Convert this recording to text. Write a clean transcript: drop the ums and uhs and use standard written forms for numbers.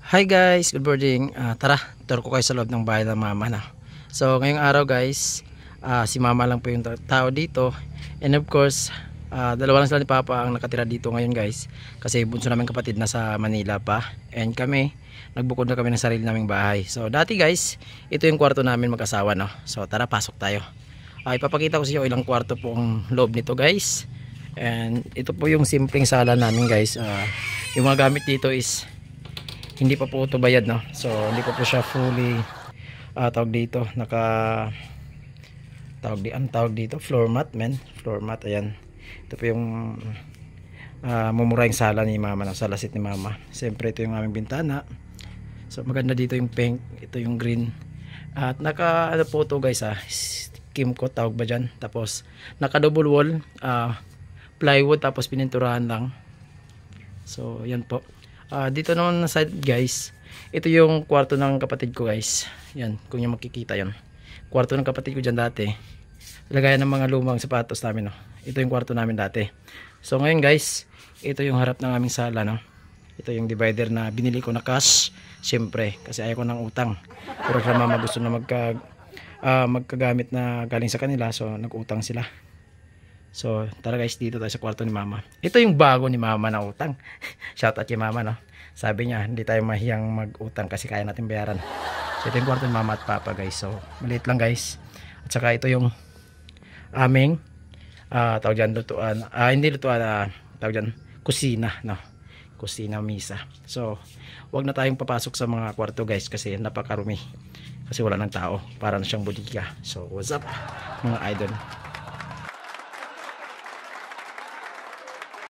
Hi guys, good morning. Tara, tour ko kayo sa loob ng bahay ng mama na. So ngayong araw guys, si mama lang po yung tao dito. And of course, dalawa lang sila ni papa ang nakatira dito ngayon guys. Kasi bunso namin kapatid na sa Manila pa. And kami, nagbukod na kami ng sarili naming bahay. So dati guys, ito yung kwarto namin mag-asawa no. So tara, pasok tayo. Ipapakita ko sa inyo ilang kwarto po ang loob nito guys. And ito po yung simpleng sala namin guys. Yung mga gamit dito is hindi pa po ito bayad no, so hindi pa po siya fully tawag dito tawag dito floor mat floor mat. Ayan, ito po yung mumurahing sala ni mama na salasit ni mama. Siyempre ito yung aming bintana, so maganda dito yung pink, ito yung green at naka ano po ito guys, skim coat tawag ba dyan, tapos naka double wall plywood, tapos pininturahan lang. So yan po. Dito naman na side guys, ito yung kwarto ng kapatid ko guys. Yan, kung yung makikita yon, kwarto ng kapatid ko dyan dati. Lagayan ng mga lumang sapatos namin no. Ito yung kwarto namin dati. So ngayon guys, ito yung harap ng aming sala no. Ito yung divider na binili ko na cash, syempre kasi ayaw ko ng utang. Pero sa mama gusto na magkagamit na galing sa kanila, so nag-utang sila. So tara guys, dito tayo sa kwarto ni mama. Ito yung bago ni mama na utang. Shout out kay mama no. Sabi niya hindi tayo mahiyang mag-utang kasi kaya natin bayaran. So ito yung kwarto ni mama at papa guys. So maliit lang guys. At saka ito yung aming tawag dyan lutuan. Hindi lutuan, tawag dyan kusina no. Kusina misa. So wag na tayong papasok sa mga kwarto guys kasi napakarumi. Kasi wala ng tao. Para na siyang bodega. So what's up mga idol.